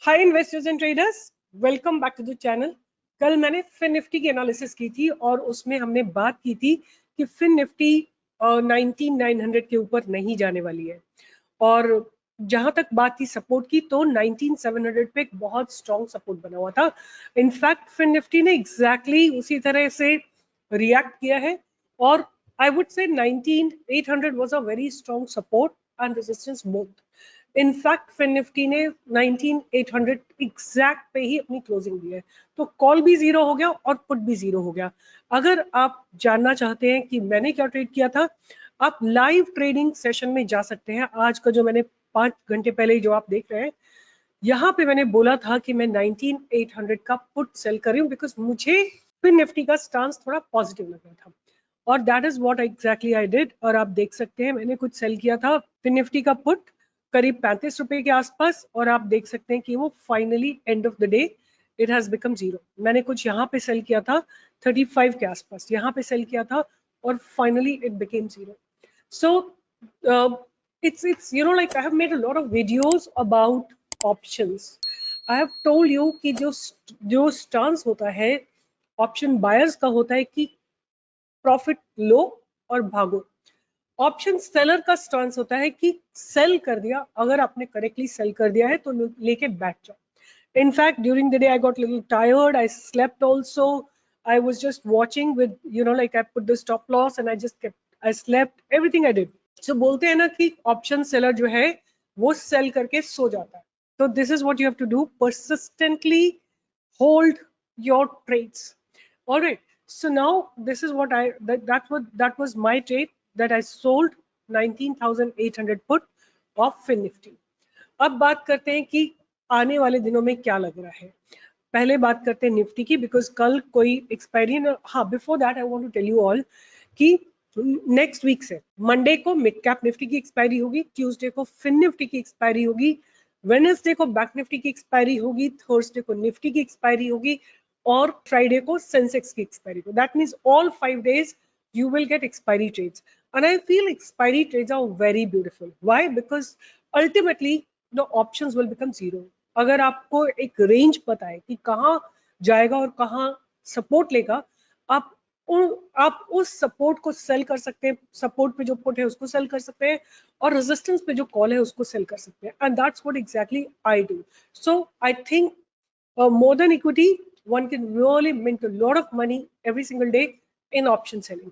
Hi investors and traders, welcome back to the channel. कल मैंने fin Nifty की analysis की थी और उसमें हमने बात की थी कि फिन निफ्टी 19900 के ऊपर नहीं जाने वाली है। और जहां तक बात थी सपोर्ट की, तो 19700 पे एक बहुत स्ट्रॉन्ग सपोर्ट बना हुआ था। इनफैक्ट फिन निफ्टी ने एग्जैक्टली उसी तरह से रिएक्ट किया है और आई would say 19800 was a very strong support and resistance both. In fact fin Nifty ने 19800 एग्जैक्ट पे ही अपनी क्लोजिंग दी है, तो कॉल भी जीरो हो गया और पुट भी जीरो हो गया। अगर आप जानना चाहते हैं कि मैंने क्या ट्रेड किया था, आप लाइव ट्रेडिंग सेशन में जा सकते हैं। आज का जो मैंने 5 घंटे पहले जो आप देख रहे हैं, यहाँ पे मैंने बोला था कि मैं 19800 का पुट सेल कर रही हूँ बिकॉज मुझे फिन निफ्टी का स्टांस थोड़ा पॉजिटिव लग रहा था और that is what exactly I did. और आप देख सकते हैं मैंने कुछ सेल किया था फिन निफ्टी का पुट करीब 35 रुपए के आसपास, और आप देख सकते हैं कि वो finally end of the day it has become zero. मैंने कुछ यहाँ पे सेल किया था 35 के आसपास, यहाँ पे सेल किया था और finally it became zero. So it's like I have made a lot of videos about options. I have told you कि जो stance होता है ऑप्शन बायर्स का होता है कि प्रॉफिट लो और भागो। ऑप्शन सेलर का स्टांस होता है कि सेल कर दिया, अगर आपने करेक्टली सेल कर दिया है तो लेके बैठ जाओ। In fact, during the day, I got a little tired. I slept also. I was just watching with, like I put the stop loss and I slept, everything I did. So बोलते हैं ना कि option seller जो है वो cell करके सो जाता है। तो this is what you have to do, persistently hold your trades. All right. So now this is what that was my trade that I sold 19,800 put of Fin Nifty. अब बात करते हैं कि आने वाले दिनों में क्या लग रहा है। पहले बात करते हैं निफ्टी की, बिकॉज कल कोई एक्सपायरी न, हाँ before that I want to tell you all कि नेक्स्ट वीक से मंडे को मिड कैप निफ्टी की एक्सपायरी होगी, ट्यूसडे को फिन निफ्टी की एक्सपायरी होगी, वेडनेसडे को बैंक निफ्टी की एक्सपायरी होगी, थर्सडे को निफ्टी की एक्सपायरी होगी और फ्राइडे को सेंसेक्स की एक्सपायरी होगी। That means all 5 days you will get expiry trades, and I feel expiry trades are very beautiful. Why? Because ultimately the options will become zero. अगर आपको एक रेंज पता है कि कहाँ जाएगा और कहाँ सपोर्ट लेगा, आप आप उस सपोर्ट को सेल कर सकते हैं, सपोर्ट पे जो पुट है उसको सेल कर सकते हैं और रेजिस्टेंस पे जो कॉल है उसको सेल कर सकते हैं, and that's what exactly I do. So I think more than equity, one can really mint a lot of money every single day in option selling.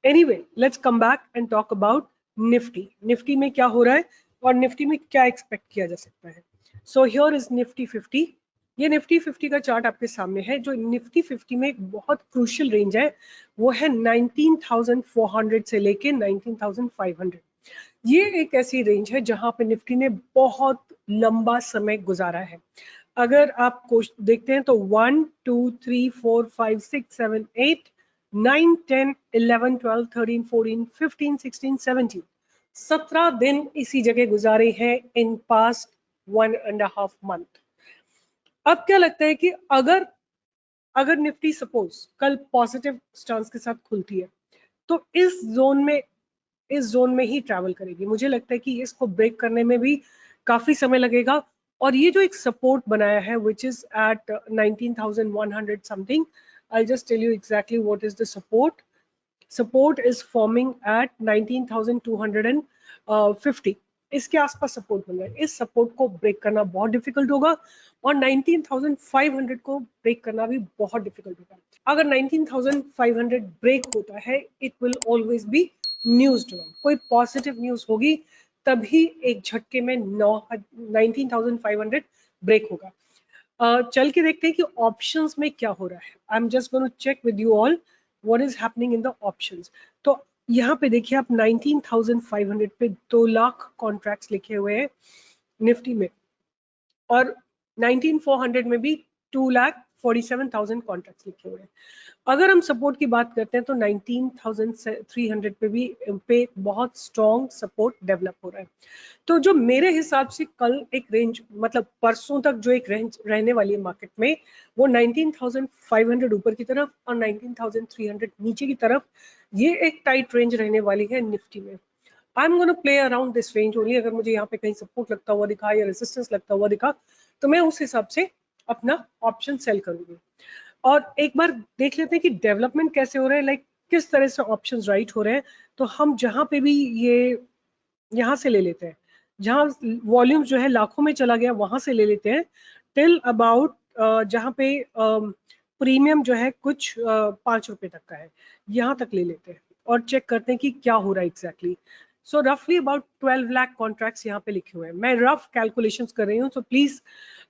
Anyway, let's come back and talk about Nifty. Nifty में क्या हो रहा है और Nifty में क्या expect किया जा सकता है। So here is Nifty 50. ये Nifty 50 का चार्ट आपके सामने है। जो Nifty 50 में एक बहुत क्रूशियल रेंज है वो है 19,400 से लेके 19,500। ये एक ऐसी रेंज है जहां पे निफ्टी ने बहुत लंबा समय गुजारा है। अगर आप देखते हैं तो 1 2 3 4 5 6 7 8 9 10 11 12 13 14 15 16 17 17 दिन इसी जगह गुजारे हैं इन पास्ट 1.5 मंथ। अब क्या लगता है कि अगर अगर निफ्टी सपोज कल पॉजिटिव स्टांस के साथ खुलती है तो इस जोन में ही ट्रैवल करेगी। मुझे लगता है कि इसको ब्रेक करने में भी काफी समय लगेगा। और ये जो एक सपोर्ट बनाया है which is at 19,100 something, I just tell you exactly what is the support. Support is forming at 19,250। इसके आसपास सपोर्ट बन रहा है। इस सपोर्ट को ब्रेक करना बहुत डिफिकल्ट होगा और 19,500 को ब्रेक करना भी बहुत डिफिकल्ट होगा। अगर 19,500 ब्रेक होता है, it will always be news drawn, कोई पॉजिटिव न्यूज होगी तभी एक झटके में 19,500 ब्रेक होगा। चल के देखते हैं कि ऑप्शंस में क्या हो रहा है। I am just going to check with you all what is happening in the options. तो यहाँ पे देखिए आप 19,500 पे 2 लाख कॉन्ट्रैक्ट्स लिखे हुए हैं निफ्टी में, और 19,400 में भी 2,47,000 कॉन्ट्रैक्ट्स लिखे हुए हैं। अगर हम सपोर्ट की बात करते हैं तो 19,300 पे बहुत स्ट्रॉन्ग सपोर्ट डेवलप हो रहा है। तो जो मेरे हिसाब से कल एक रेंज, मतलब परसों तक जो एक रेंज रहने वाली है मार्केट में, वो 19,500 ऊपर की तरफ और 19,300 नीचे की तरफ, ये एक टाइट रेंज रहने वाली है निफ्टी में। I am gonna play around this range only. अगर मुझे यहाँ पे कहीं सपोर्ट लगता हुआ दिखा या रेजिस्टेंस लगता हुआ दिखा तो मैं उस हिसाब से अपना ऑप्शन सेल करूंगी। और एक बार देख लेते हैं कि डेवलपमेंट कैसे हो रहा है, लाइक किस तरह से ऑप्शंस राइट हो रहे हैं। तो हम जहां पे भी ये यहाँ से ले लेते हैं, जहाँ वॉल्यूम जो है लाखों में चला गया वहां से ले लेते हैं टिल अबाउट जहाँ पे प्रीमियम जो है कुछ 5 रुपए तक का है, यहाँ तक ले लेते हैं और चेक करते हैं कि क्या हो रहा है एग्जैक्टली। सो रफली अबाउट 12 लाख कॉन्ट्रैक्ट्स यहाँ पे लिखे हुए हैं। मैं रफ कैलकुलेशंस कर रही हूँ, so please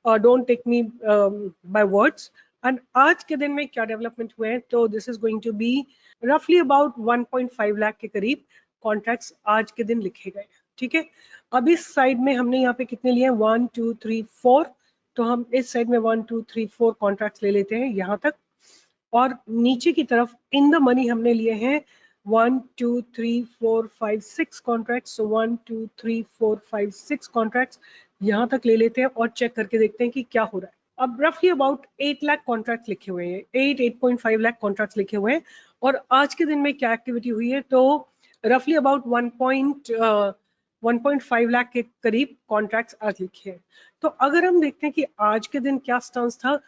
don't take me by words. And आज के दिन में क्या डेवलपमेंट हुए हैं, तो this is going to be रफली अबाउट 1.5 लाख के करीब कॉन्ट्रैक्ट्स आज के दिन लिखे गए। ठीक है, अब इस साइड में हमने यहाँ पे कितने लिए हैं, 1 2 3 4, तो हम इस साइड में 1 2 3 4 कॉन्ट्रैक्ट्स ले लेते हैं यहाँ तक। और नीचे की तरफ इन द मनी हमने लिए हैं 1 2 3 4 5 6 कॉन्ट्रैक्ट्स। सो 1 2 3 4 5 6 कॉन्ट्रैक्ट्स यहाँ तक ले लेते हैं और चेक करके देखते हैं कि क्या हो रहा है। अब रफली अबाउट 8 लाख कॉन्ट्रैक्ट लिखे हुए हैं, 8.5 लाख कॉन्ट्रैक्ट्स लिखे हुए हैं। और आज के दिन में क्या एक्टिविटी हुई है, तो रफली अबाउट 1.5 लाख के करीब कॉन्ट्रैक्ट्स आज लिखे हैं। तो अगर हम देखते हैं कि आज के दिन क्या स्टांस था,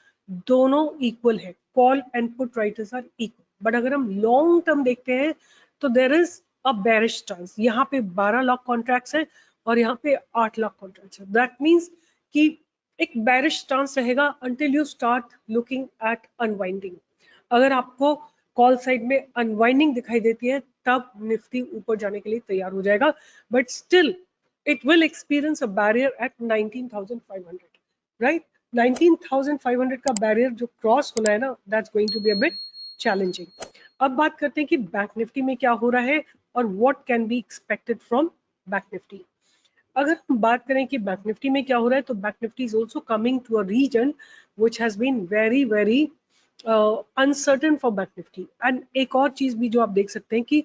दोनों इक्वल है, call and put writers are equal. But अगर हम लॉन्ग टर्म देखते हैं तो there is a bearish stance. यहाँ पे 12 लाख कॉन्ट्रैक्ट्स हैं और यहाँ पे 8 लाख कॉन्ट्रैक्ट्स हैं। दैट मीन्स कि एक बेरिश स्टांस रहेगा until you start looking at unwinding. अगर आपको कॉल साइड में अनवाइंडिंग दिखाई देती है तब निफ्टी ऊपर जाने के लिए तैयार हो जाएगा, but still it will experience a barrier at 19,500, right? 19,500 का बैरियर जो क्रॉस होना है ना, that's going to be a bit challenging. अब बात करते हैं कि बैंक निफ्टी में क्या हो रहा है और what can be expected from bank Nifty. अगर हम बात करें कि बैंक निफ्टी में क्या हो रहा है, तो bank Nifty is also coming to a region which has been very very uncertain for bank Nifty. And एक और चीज भी जो आप देख सकते हैं कि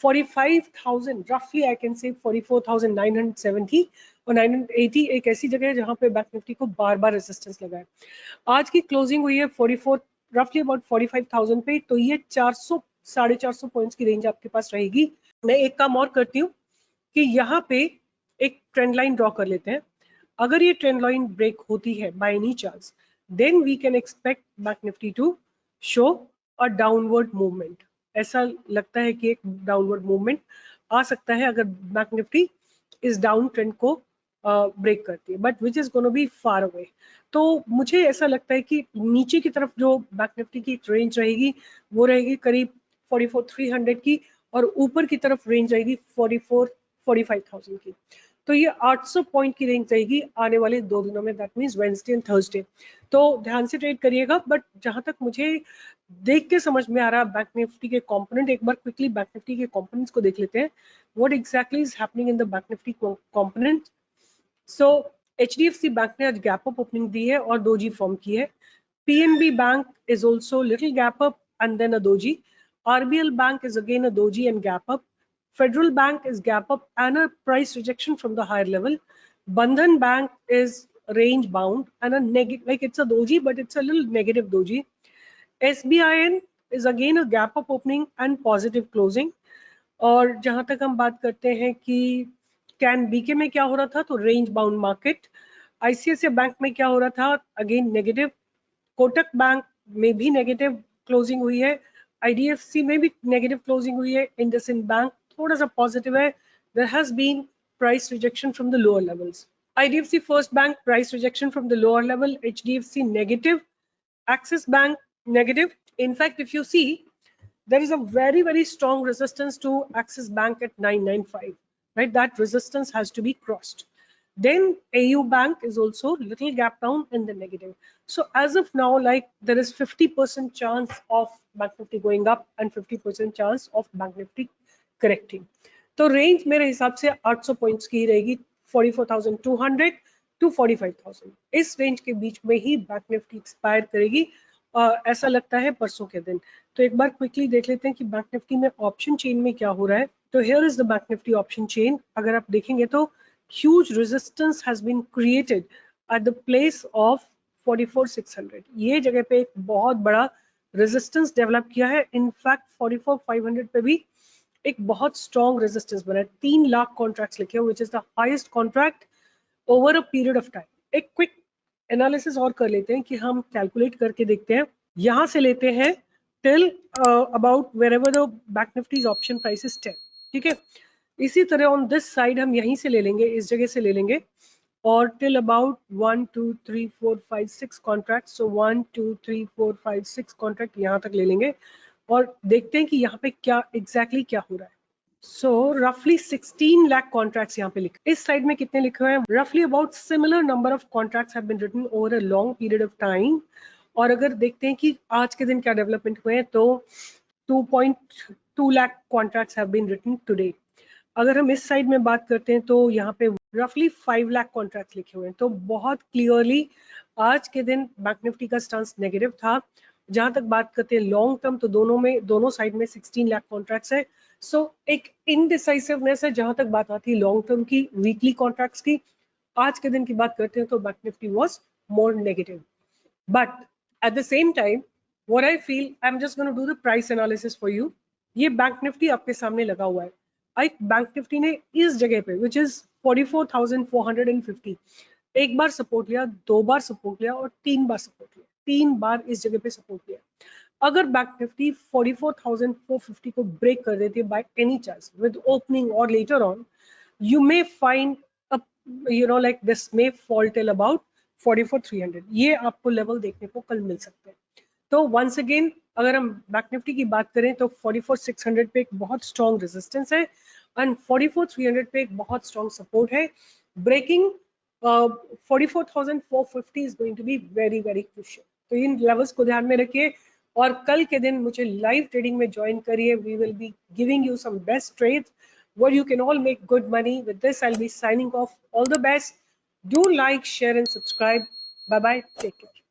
45,000 रफली आई कैन से 44,970 और 980 एक ऐसी जगह है जहां पे बैंक निफ्टी को बार बार रेजिस्टेंस लगा है। आज की क्लोजिंग हुई है 44 रफली अबाउट 45,000 पे, तो ये 400 450 पॉइंट्स की रेंज आपके पास रहेगी। मैं एक काम और करती हूँ कि यहाँ पे एक ट्रेंड लाइन ड्रॉ कर लेते हैं। अगर ये ट्रेंड लाइन ब्रेक होती है by any chance, then we can expect bank Nifty to show a downward movement. ऐसा लगता है कि एक डाउनवर्ड मूवमेंट आ सकता है अगर बैंक निफ्टी इस डाउन ट्रेंड को ब्रेक करती है, but which is gonna be far away. तो मुझे ऐसा लगता है कि नीचे की तरफ जो बैंक निफ्टी की एक रेंज रहेगी वो रहेगी करीब 44,300 की, और ऊपर की तरफ रेंज रहेगी 45,000 की। तो ये 800 पॉइंट की रेंज रहेगी आने वाले 2 दिनों में, that means Wednesday and Thursday. तो ध्यान से ट्रेड करिएगा। बट जहां तक मुझे देख के समझ में आ रहा है बैंक निफ्टी के कंपोनेंट, एक बार क्विकली बैंक निफ्टी के कंपोनेंट्स को देख लेते हैं, what exactly is happening in the bank Nifty component. So HDFC bank ने आज गैप अप ओपनिंग दी है और दोजी फॉर्म की है। PNB bank is also little gap up and then a doji. RBL Bank is again a doji and gap up. Federal Bank is gap up and a price rejection from the higher level. Bandhan Bank is range bound and a negative, like it's a doji, but it's a little negative doji. SBIN is again a gap up opening and positive closing. और जहां तक हम बात करते हैं कि can BK में क्या हो रहा था, तो range bound market. ICICI bank में क्या हो रहा था, अगेन नेगेटिव। कोटक बैंक में भी नेगेटिव क्लोजिंग हुई है। IDFC में भी नेगेटिव क्लोजिंग हुई है। इंडसइंड बैंक थोड़ा सा पॉजिटिव है। There has been price rejection from the lower levels. IDFC first bank price rejection from the lower level, HDFC negative, Axis Bank negative. In fact, if you see, there is a very very strong resistance to Axis Bank at 995, right? That resistance has to be crossed. Then AU Bank is also little gap down in the negative. So as of now, like there is 50% chance of Bank Nifty going up and 50% chance of Bank Nifty correcting. तो range मेरे हिसाब से 800 points की रहेगी, 44,200 to 45,000। इस range के बीच में ही bank Nifty expire करेगी, ऐसा लगता है परसों के दिन। तो एक बार क्विकली देख लेते हैं कि बैंक निफ्टी में ऑप्शन चेन में क्या हो रहा है। तो here is the bank Nifty option chain. अगर आप देखेंगे तो huge resistance has been created at the place of 44,600। ये जगह पे एक बहुत बड़ा रेजिस्टेंस डेवलप किया है। इनफैक्ट 44,500 पे भी एक बहुत स्ट्रॉन्ग रेजिस्टेंस बना है। 3 लाख कॉन्ट्रैक्ट्स लिखे हुए, which is the highest contract over a period of time. एक क्विक एनालिसिस और कर लेते हैं कि हम कैलकुलेट करके देखते हैं। यहाँ से लेते हैं till about wherever the bank Nifty's option price is 10, ठीक है। इसी तरह ऑन दिस साइड हम यहीं से ले लेंगे, इस जगह से ले लेंगे, और till about 1 2 3 4 5 6 contract, so 1 2 3 4 5 6 contract यहाँ तक ले लेंगे और देखते हैं कि यहाँ पे क्या एग्जैक्टली क्या हो रहा है। सो रफली 16 लाख कॉन्ट्रैक्ट्स यहाँ पे लिखे। इस साइड में कितने लिखे हुए हैं? रफली about similar number of contracts have been written over a long period of time. और अगर देखते हैं कि आज के दिन क्या डेवलपमेंट हुए हैं, तो 2.2 lakh contracts have been written today. अगर हम इस साइड में बात करते हैं तो यहाँ पे रफली 5 लाख कॉन्ट्रैक्ट्स लिखे हुए हैं। तो बहुत क्लियरली आज के दिन बैंक निफ्टी का स्टांस नेगेटिव था। जहां तक बात करते हैं लॉन्ग टर्म, तो दोनों साइड में 16 लाख कॉन्ट्रैक्ट्स है। सो एक इनडिसाइसिवनेस है जहां तक बात आती है लॉन्ग टर्म की, वीकली कॉन्ट्रैक्ट्स की। आज के दिन की बात करते हैं तो bank Nifty was more negative, but at the same time what I feel, I am just gonna do the price analysis for you. ये बैंक निफ्टी आपके सामने लगा हुआ है। एक बैंक निफ्टी ने इस जगह पे विच इज 44,450 एक बार सपोर्ट लिया, दो बार सपोर्ट लिया और तीन बार सपोर्ट लिया, तीन बार इस जगह पे सपोर्ट लिया। अगर बैंक निफ्टी 44,450 को ब्रेक कर देती है by any chance with opening और later on, you may find a, like this may fall till about 44,300। ये आपको लेवल देखने को कल मिल सकते हैं। तो वंस अगेन अगर हम बैंक निफ्टी की बात करें तो 44,600 पे एक बहुत स्ट्रॉन्ग रेजिस्टेंस है एंड 44,300 पे एक बहुत स्ट्रॉन्ग सपोर्ट है। Breaking 44,450 is going to be very very crucial. तो इन लेवल्स को ध्यान में रखिए और कल के दिन मुझे लाइव ट्रेडिंग में ज्वाइन करिए। We will be giving you some best trades where you can all make good money. With this, I'll be signing off. All the best. Do like, share, and subscribe. Bye bye. Take care.